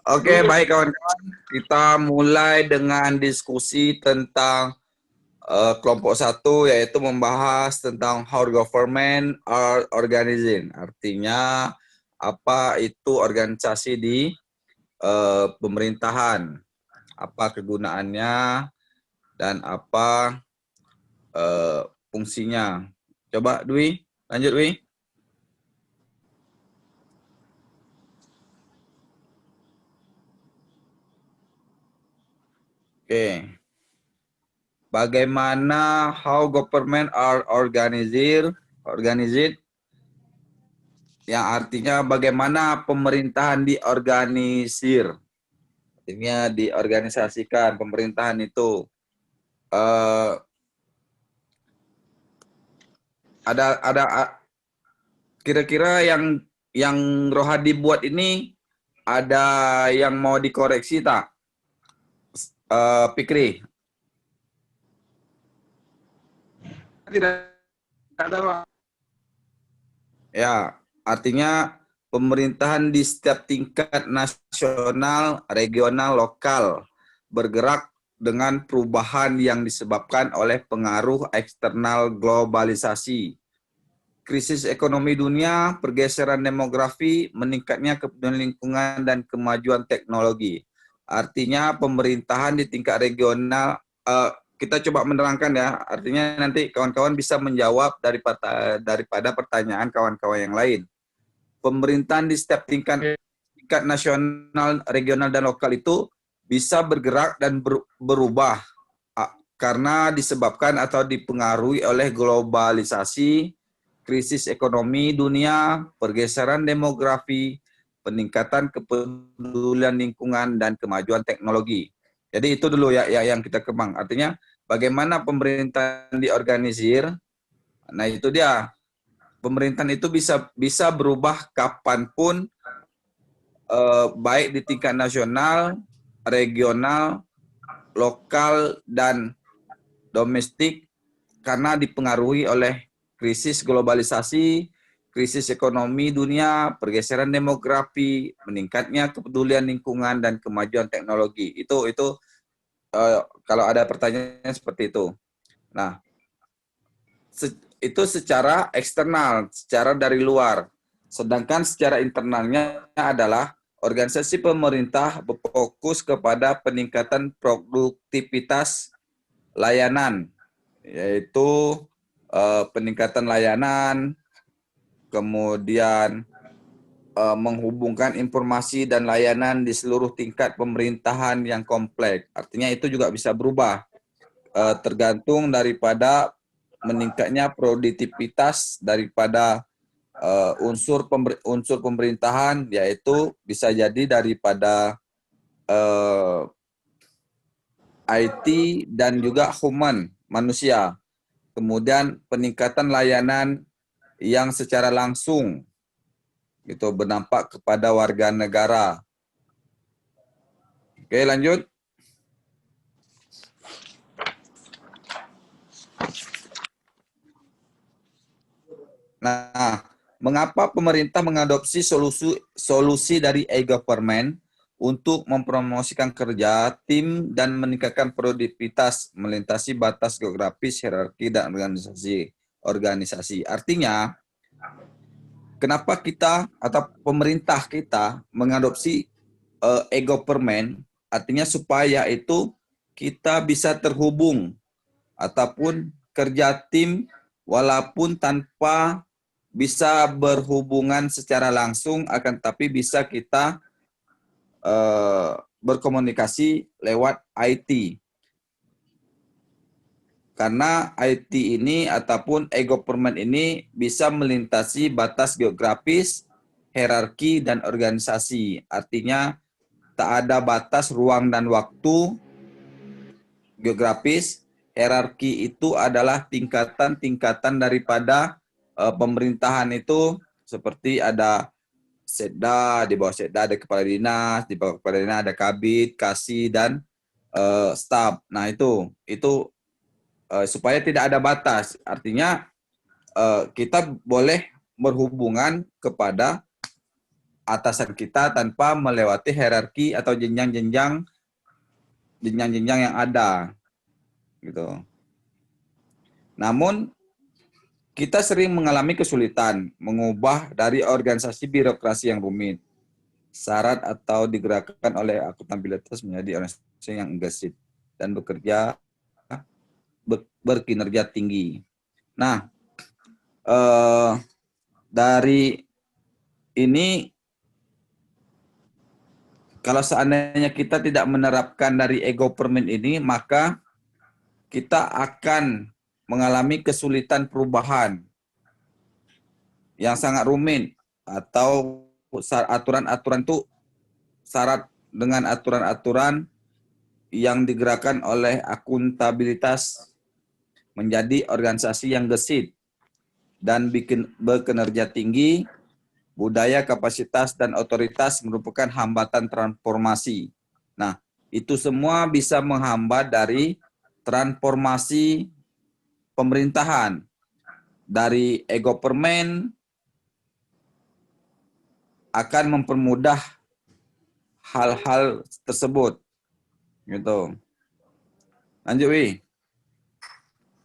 Oke, baik kawan-kawan. Kita mulai dengan diskusi tentang kelompok satu, yaitu membahas tentang how government are organizing. Artinya, apa itu organisasi di pemerintahan, apa kegunaannya, dan apa fungsinya. Coba Dwi, lanjut Dwi. Oke. Bagaimana how government are organized, yang artinya bagaimana pemerintahan diorganisir, artinya diorganisasikan pemerintahan itu. Ada kira-kira yang Rohadi buat ini ada yang mau dikoreksi tak, Fikri? Tidak ada, Pak. Ya, artinya pemerintahan di setiap tingkat nasional, regional, lokal bergerak dengan perubahan yang disebabkan oleh pengaruh eksternal globalisasi, krisis ekonomi dunia, pergeseran demografi, meningkatnya kepedulian lingkungan, dan kemajuan teknologi. Artinya pemerintahan di tingkat regional, kita coba menerangkan ya, artinya nanti kawan-kawan bisa menjawab daripada pertanyaan kawan-kawan yang lain. Pemerintahan di setiap tingkat nasional, regional, dan lokal itu bisa bergerak dan berubah karena disebabkan atau dipengaruhi oleh globalisasi, krisis ekonomi dunia, pergeseran demografi, peningkatan kepedulian lingkungan, dan kemajuan teknologi. Jadi itu dulu ya yang kita kembang. Artinya bagaimana pemerintahan diorganisir. Nah itu dia. Pemerintahan itu bisa berubah kapanpun, baik di tingkat nasional, regional, lokal, dan domestik, karena dipengaruhi oleh krisis globalisasi, krisis ekonomi dunia, pergeseran demografi, meningkatnya kepedulian lingkungan, dan kemajuan teknologi. Itu kalau ada pertanyaan seperti itu. Nah, itu secara eksternal, secara dari luar. Sedangkan secara internalnya adalah organisasi pemerintah berfokus kepada peningkatan produktivitas layanan, yaitu peningkatan layanan, kemudian menghubungkan informasi dan layanan di seluruh tingkat pemerintahan yang kompleks. Artinya itu juga bisa berubah tergantung daripada meningkatnya produktivitas daripada unsur pemerintahan, yaitu bisa jadi daripada IT dan juga human, manusia. Kemudian peningkatan layanan yang secara langsung gitu berdampak kepada warga negara. Oke, lanjut. Nah, mengapa pemerintah mengadopsi solusi dari e-government untuk mempromosikan kerja tim dan meningkatkan produktivitas melintasi batas geografis, hierarki, dan organisasi. Artinya, kenapa kita atau pemerintah kita mengadopsi e-government, artinya supaya itu kita bisa terhubung ataupun kerja tim walaupun tanpa bisa berhubungan secara langsung, akan tapi bisa kita berkomunikasi lewat IT. Karena IT ini ataupun e-government ini bisa melintasi batas geografis, hierarki, dan organisasi. Artinya tak ada batas ruang dan waktu geografis. Hierarki itu adalah tingkatan-tingkatan daripada pemerintahan itu, seperti ada Setda, di bawah Setda ada kepala dinas, di bawah kepala dinas ada kabid, kasih, dan staf. Nah itu supaya tidak ada batas. Artinya kita boleh berhubungan kepada atasan kita tanpa melewati hierarki atau jenjang-jenjang yang ada gitu. Namun kita sering mengalami kesulitan mengubah dari organisasi birokrasi yang rumit, syarat atau digerakkan oleh akuntabilitas menjadi organisasi yang gesit dan berkinerja tinggi. Nah, dari ini kalau seandainya kita tidak menerapkan dari e-government ini, maka kita akan mengalami kesulitan perubahan yang sangat rumit atau aturan-aturan itu syarat dengan aturan-aturan yang digerakkan oleh akuntabilitas menjadi organisasi yang gesit dan berkinerja tinggi. Budaya, kapasitas, dan otoritas merupakan hambatan transformasi. Nah, itu semua bisa menghambat dari transformasi pemerintahan. Dari e-government akan mempermudah hal-hal tersebut. Gitu. Lanjut, Wi.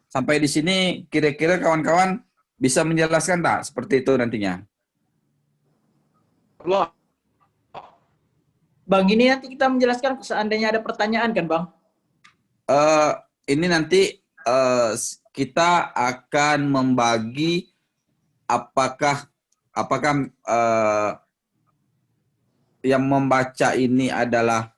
Sampai di sini kira-kira kawan-kawan bisa menjelaskan tak seperti itu nantinya? Allah. Bang, ini nanti kita menjelaskan seandainya ada pertanyaan kan, Bang? Ini nanti kita akan membagi apakah yang membaca ini adalah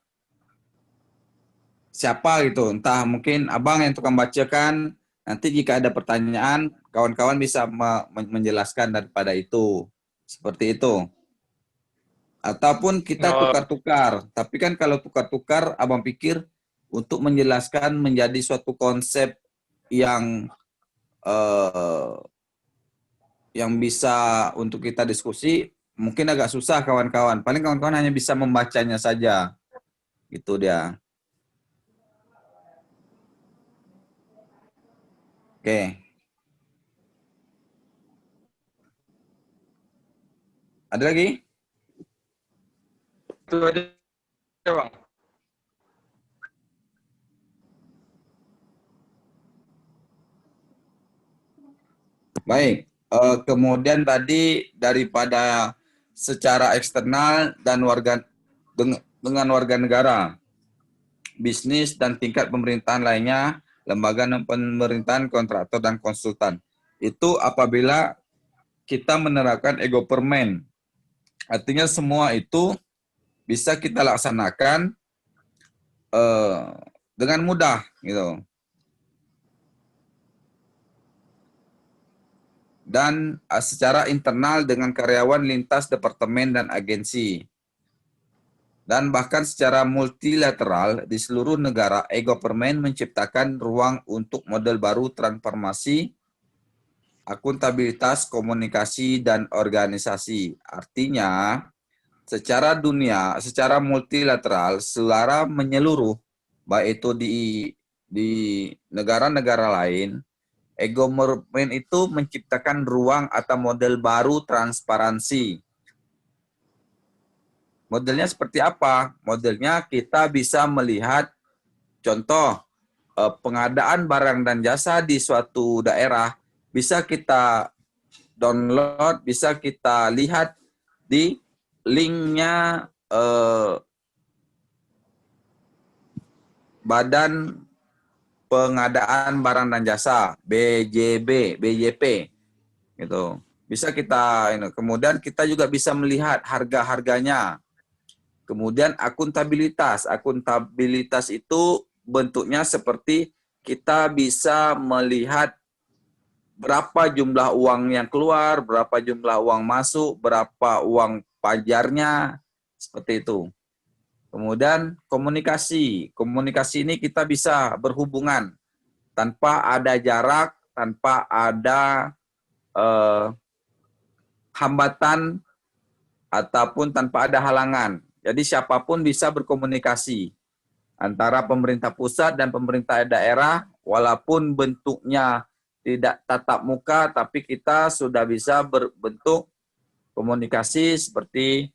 siapa gitu. Entah mungkin abang yang tukang bacakan. Nanti jika ada pertanyaan, kawan-kawan bisa menjelaskan daripada itu. Seperti itu. Ataupun kita tukar-tukar. Tapi kan kalau tukar-tukar, abang pikir untuk menjelaskan menjadi suatu konsep yang bisa untuk kita diskusi, mungkin agak susah kawan-kawan. Paling kawan-kawan hanya bisa membacanya saja. Gitu dia. Oke. Ada lagi? Itu aja, Bang. Baik. Kemudian tadi daripada secara eksternal dan dengan warga negara, bisnis dan tingkat pemerintahan lainnya, lembaga pemerintahan, kontraktor dan konsultan. Itu apabila kita menerapkan e-government. Artinya semua itu bisa kita laksanakan dengan mudah gitu. Dan secara internal dengan karyawan lintas departemen dan agensi. Dan bahkan secara multilateral di seluruh negara, e-government menciptakan ruang untuk model baru transformasi, akuntabilitas, komunikasi, dan organisasi. Artinya, secara dunia, secara multilateral, secara menyeluruh, baik itu di negara-negara lain, e-government itu menciptakan ruang atau model baru transparansi. Modelnya seperti apa? Modelnya kita bisa melihat contoh pengadaan barang dan jasa di suatu daerah bisa kita download, bisa kita lihat di linknya Badan Pengadaan Barang dan Jasa BJP gitu. Bisa kita kemudian kita juga bisa melihat harga-harganya. Kemudian akuntabilitas itu bentuknya seperti kita bisa melihat berapa jumlah uang yang keluar, berapa jumlah uang masuk, berapa uang pajarnya, seperti itu. Kemudian komunikasi ini kita bisa berhubungan tanpa ada jarak, tanpa ada hambatan ataupun tanpa ada halangan. Jadi siapapun bisa berkomunikasi antara pemerintah pusat dan pemerintah daerah, walaupun bentuknya tidak tatap muka, tapi kita sudah bisa berbentuk komunikasi seperti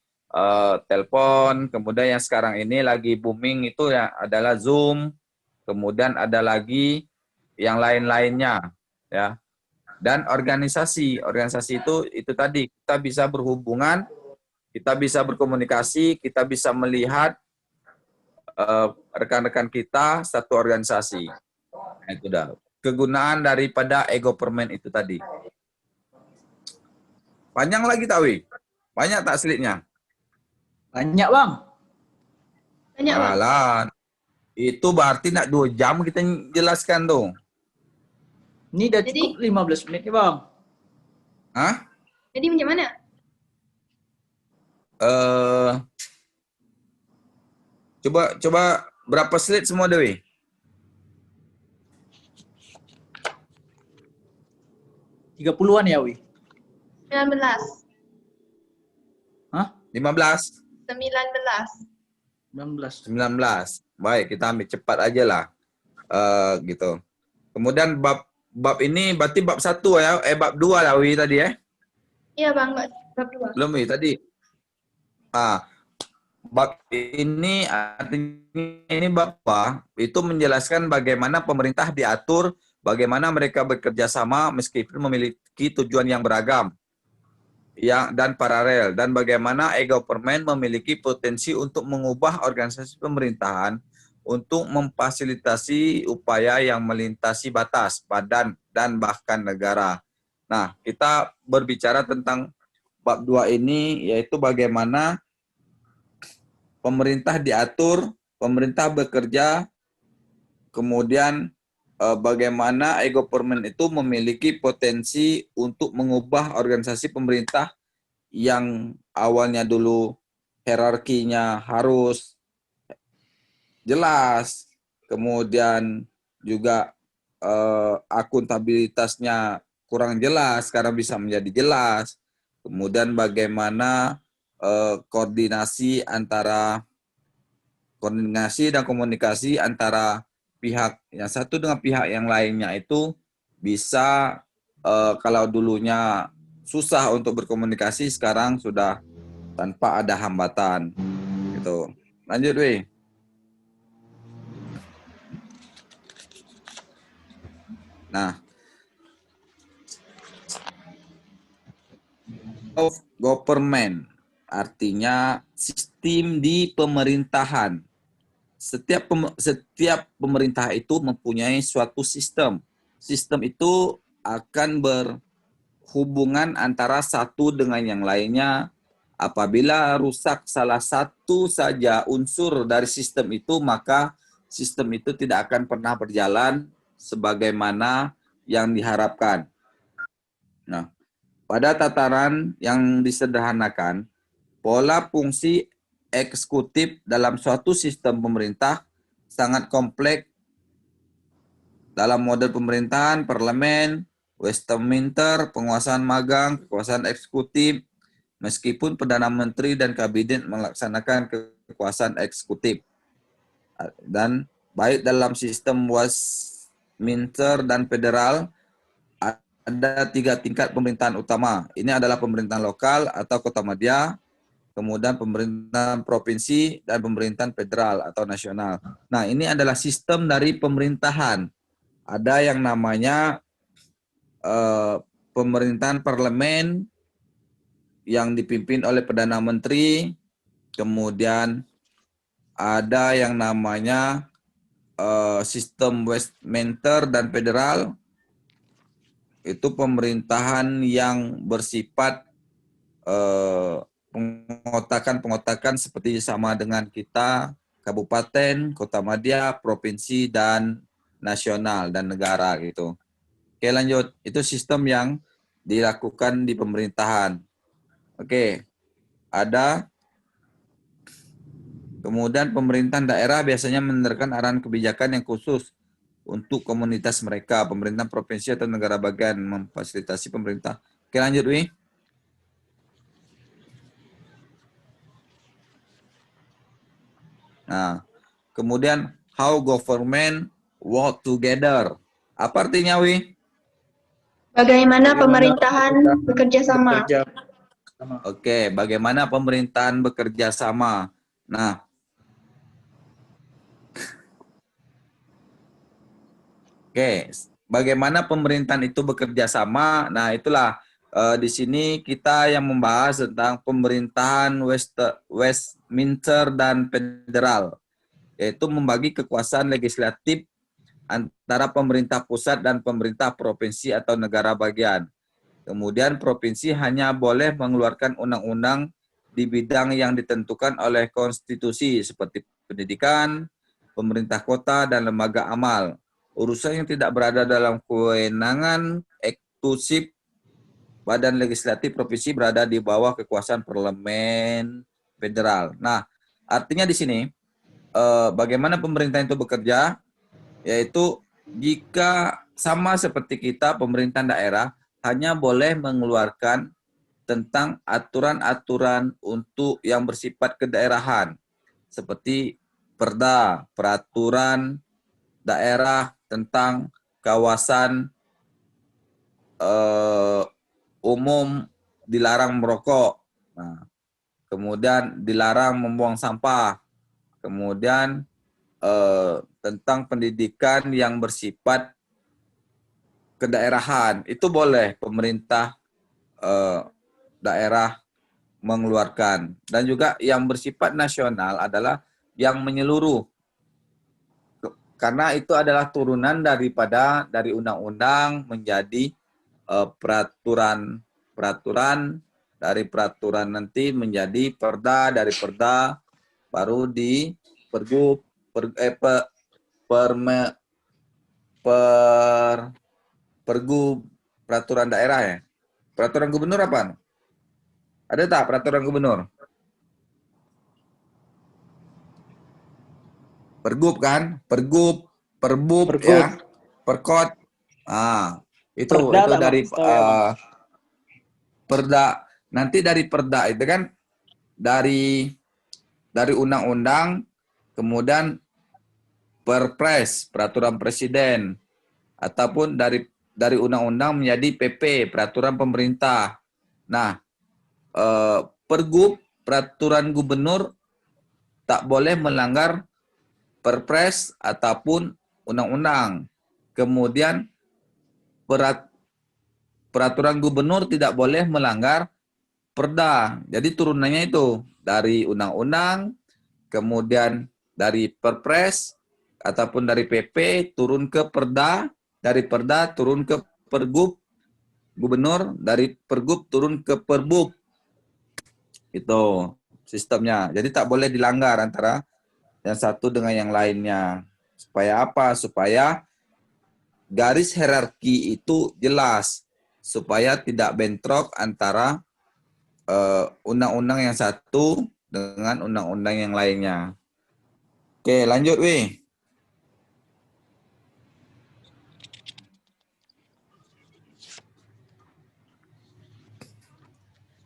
telepon, kemudian yang sekarang ini lagi booming itu ya adalah Zoom, kemudian ada lagi yang lain-lainnya ya. Dan organisasi itu tadi kita bisa berhubungan, kita bisa berkomunikasi, kita bisa melihat rekan-rekan kita satu organisasi. Nah, itu dah kegunaan daripada e-government itu tadi. Panjang lagi Tawi? Banyak tak slide-nya? Banyak, Bang. Banyak, Bang. Alah, itu berarti nak 2 jam kita jelaskan tuh. Ini udah Jadi- cukup 15 menit nih, Bang. Hah? Jadi macam mana? Coba berapa slide semua Dewi? 30-an ya, Wi? 19. Hah? 15? 19. 19. 19. Baik, kita ambil cepat aja lah. Gitu. Kemudian bab ini berarti bab 1 ya, bab 2 lah Wi tadi ya. Iya, Bang. Bab 2. Belum Wi tadi. Bab ini artinya ini bab apa? Itu menjelaskan bagaimana pemerintah diatur, bagaimana mereka bekerja sama meskipun memiliki tujuan yang beragam dan paralel, dan bagaimana e-government memiliki potensi untuk mengubah organisasi pemerintahan untuk memfasilitasi upaya yang melintasi batas, badan, dan bahkan negara. Nah, kita berbicara tentang bab 2 ini, yaitu bagaimana pemerintah diatur, pemerintah bekerja, kemudian bagaimana e-government itu memiliki potensi untuk mengubah organisasi pemerintah yang awalnya dulu hierarkinya harus jelas, kemudian juga akuntabilitasnya kurang jelas, sekarang bisa menjadi jelas. Kemudian bagaimana koordinasi dan komunikasi antara pihak yang satu dengan pihak yang lainnya itu bisa kalau dulunya susah untuk berkomunikasi, sekarang sudah tanpa ada hambatan gitu. Lanjut Wi. Nah, of government artinya sistem di pemerintahan. Setiap pemerintah itu mempunyai suatu sistem. Sistem itu akan berhubungan antara satu dengan yang lainnya. Apabila rusak salah satu saja unsur dari sistem itu, maka sistem itu tidak akan pernah berjalan sebagaimana yang diharapkan. Nah, pada tataran yang disederhanakan, pola fungsi eksekutif dalam suatu sistem pemerintah sangat kompleks. Dalam model pemerintahan, parlemen, Westminster, penguasaan magang, kekuasaan eksekutif, meskipun Perdana Menteri dan Kabinet melaksanakan kekuasaan eksekutif. Dan baik dalam sistem Westminster dan federal, ada 3 tingkat pemerintahan utama. Ini adalah pemerintahan lokal atau kotamadya, kemudian pemerintahan provinsi, dan pemerintahan federal atau nasional. Nah, ini adalah sistem dari pemerintahan. Ada yang namanya pemerintahan parlemen yang dipimpin oleh Perdana Menteri, kemudian ada yang namanya sistem Westminster dan federal, itu pemerintahan yang bersifat pengotakan seperti sama dengan kita, kabupaten, kota madya, provinsi, dan nasional dan negara gitu. Oke, lanjut. Itu sistem yang dilakukan di pemerintahan. Oke. Ada kemudian pemerintahan daerah biasanya menerapkan arahan kebijakan yang khusus untuk komunitas mereka. Pemerintahan provinsi atau negara bagian memfasilitasi pemerintah. Oke, lanjut Wi. Nah, kemudian how government work together. Apa artinya, Wi? Bagaimana pemerintahan bekerja sama? Sama. Oke, bagaimana pemerintahan bekerja sama? Nah, oke, bagaimana pemerintahan itu bekerja sama? Nah, itulah di sini kita yang membahas tentang pemerintahan Westminster dan federal, yaitu membagi kekuasaan legislatif antara pemerintah pusat dan pemerintah provinsi atau negara bagian. Kemudian provinsi hanya boleh mengeluarkan undang-undang di bidang yang ditentukan oleh konstitusi seperti pendidikan, pemerintah kota, dan lembaga amal. Urusan yang tidak berada dalam kewenangan eksklusif badan legislatif provinsi berada di bawah kekuasaan parlemen federal. Nah, artinya di sini bagaimana pemerintah itu bekerja, yaitu jika sama seperti kita pemerintahan daerah hanya boleh mengeluarkan tentang aturan-aturan untuk yang bersifat kedaerahan seperti perda, peraturan daerah tentang kawasan umum dilarang merokok, nah, kemudian dilarang membuang sampah, kemudian tentang pendidikan yang bersifat kedaerahan, itu boleh pemerintah daerah mengeluarkan. Dan juga yang bersifat nasional adalah yang menyeluruh, karena itu adalah turunan dari undang-undang menjadi peraturan dari peraturan nanti menjadi perda, dari perda baru di pergub, pergub, peraturan daerah ya. Peraturan gubernur apa? Ada tak peraturan gubernur? Pergub kan? Pergub, perbub Pergub. ya, perkot. Ah, itu Perda tak, Bang? dari Setahu ya, Bang. perda. Nanti dari perda itu kan dari undang-undang, kemudian perpres, peraturan presiden, ataupun dari undang-undang menjadi PP, peraturan pemerintah. Nah, pergub, peraturan gubernur tak boleh melanggar perpres ataupun undang-undang. Kemudian peraturan gubernur tidak boleh melanggar perda. Jadi turunannya itu dari undang-undang, kemudian dari perpres ataupun dari PP turun ke perda, dari perda turun ke pergub gubernur, dari pergub turun ke perbub. Itu sistemnya. Jadi tak boleh dilanggar antara yang satu dengan yang lainnya. Supaya apa? Supaya garis hierarki itu jelas, supaya tidak bentrok antara undang-undang yang satu dengan undang-undang yang lainnya. Oke, lanjut, Wi.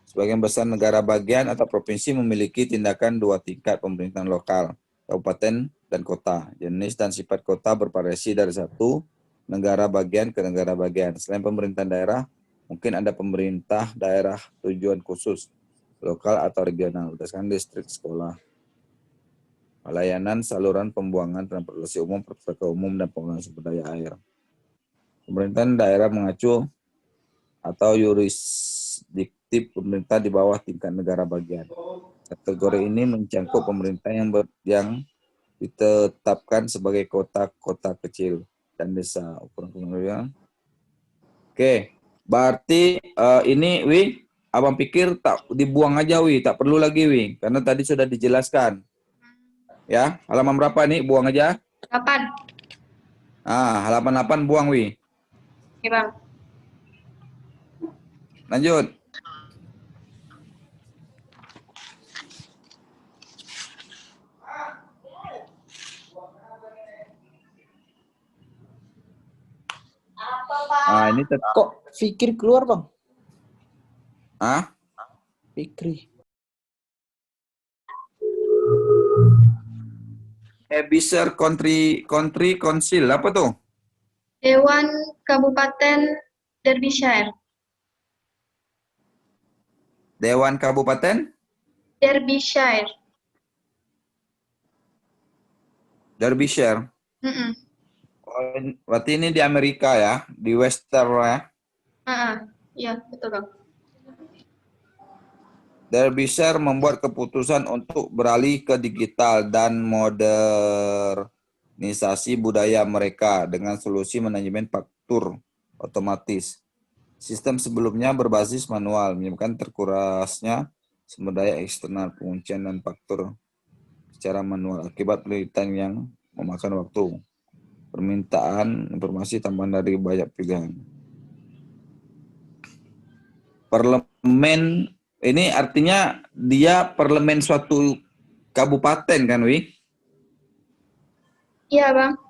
Sebagian besar negara bagian atau provinsi memiliki tindakan dua tingkat pemerintahan lokal, kabupaten dan kota. Jenis dan sifat kota bervariasi dari satu negara bagian ke negara bagian. Selain pemerintahan daerah, mungkin ada pemerintah daerah tujuan khusus, lokal atau regional, berdasarkan distrik sekolah. Layanan saluran pembuangan transportasi umum, perpustakaan umum, dan pengelolaan sumber daya air. Pemerintahan daerah mengacu atau yurisdiktif pemerintah di bawah tingkat negara bagian. Kategori ini mencangkup pemerintah yang ditetapkan sebagai kota-kota kecil dan desa. Oke, berarti ini Wi, abang pikir tak dibuang aja Wi, tak perlu lagi Wi, karena tadi sudah dijelaskan. Ya, halaman berapa nih? Buang aja. 8. Halaman 8 buang Wi. Oke, Bang. Lanjut. Ini Kok Fikri keluar, Bang? Fikri. Ebiser Country Council, apa tuh? Dewan Kabupaten Derbyshire. Dewan Kabupaten Derbyshire. Derbyshire. Mm-mm. Oh, berarti ini di Amerika ya, di Western ya. Iya, betul Bang. Derbyshire membuat keputusan untuk beralih ke digital dan modernisasi budaya mereka dengan solusi manajemen faktur otomatis. Sistem sebelumnya berbasis manual, menyebabkan terkurasnya sumber daya eksternal, penguncian dan faktur secara manual akibat penelitian yang memakan waktu. Permintaan informasi tambahan dari banyak pilihan. Parlemen ini artinya dia parlemen suatu kabupaten kan, Wi? Iya Bang.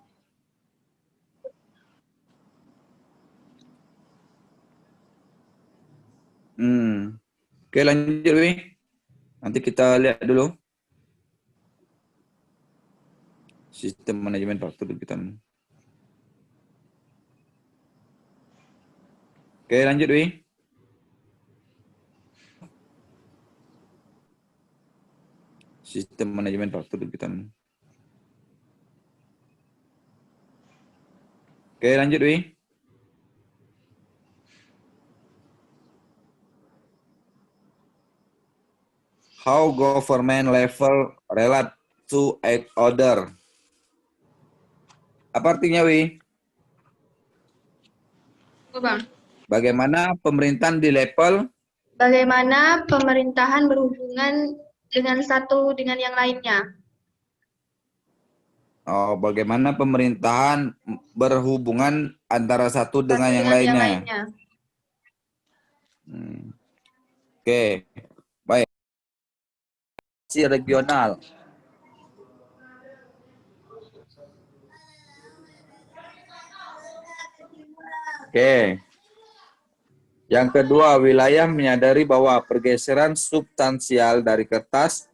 Oke, lanjut, Wi. Nanti kita lihat dulu sistem manajemen faktur kita. Oke, lanjut, Wi. Sistem manajemen faktur kita. Oke, lanjut, Wi. How government level relate to each other. Apa artinya, Wi? Oh, Bang. Bagaimana pemerintahan di level Bagaimana pemerintahan berhubungan dengan satu dengan yang lainnya? bagaimana pemerintahan berhubungan antara satu dengan Satu yang dengan yang lainnya. lainnya. Oke, baik. Si regional. Oke. Yang kedua, wilayah menyadari bahwa pergeseran substansial dari kertas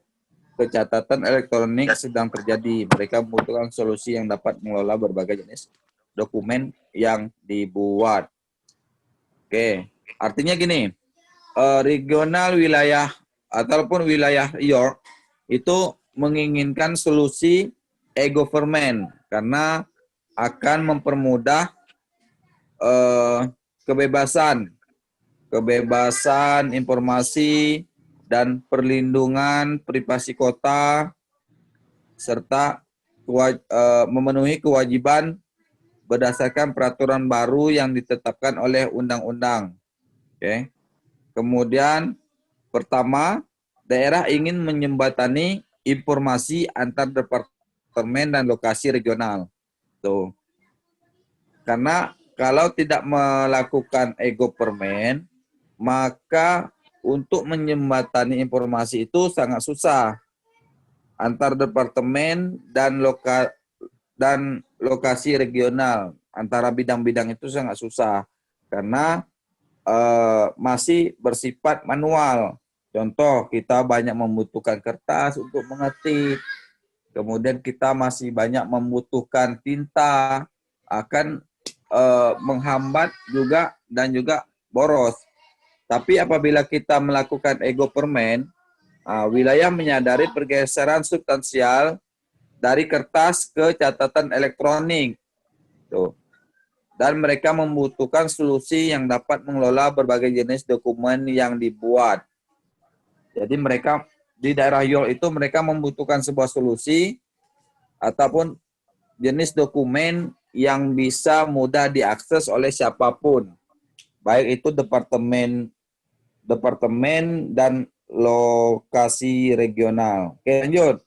ke catatan elektronik sedang terjadi. Mereka membutuhkan solusi yang dapat mengelola berbagai jenis dokumen yang dibuat. Oke, artinya gini, regional wilayah ataupun wilayah York itu menginginkan solusi e-government karena akan mempermudah kebebasan informasi dan perlindungan privasi kota serta memenuhi kewajiban berdasarkan peraturan baru yang ditetapkan oleh undang-undang. Oke. Kemudian pertama, daerah ingin menjembatani informasi antar departemen dan lokasi regional. Tuh. Karena kalau tidak melakukan e-government, maka untuk menjembatani informasi itu sangat susah antar departemen dan lokasi regional, antara bidang-bidang itu sangat susah karena masih bersifat manual. Contoh, kita banyak membutuhkan kertas untuk mengetik, kemudian kita masih banyak membutuhkan tinta, akan menghambat juga dan juga boros. Tapi apabila kita melakukan e-government, wilayah menyadari pergeseran substansial dari kertas ke catatan elektronik. Tuh. Dan mereka membutuhkan solusi yang dapat mengelola berbagai jenis dokumen yang dibuat. Jadi mereka di daerah York itu mereka membutuhkan sebuah solusi ataupun jenis dokumen yang bisa mudah diakses oleh siapapun. Baik itu departemen dan lokasi regional. Oke, lanjut.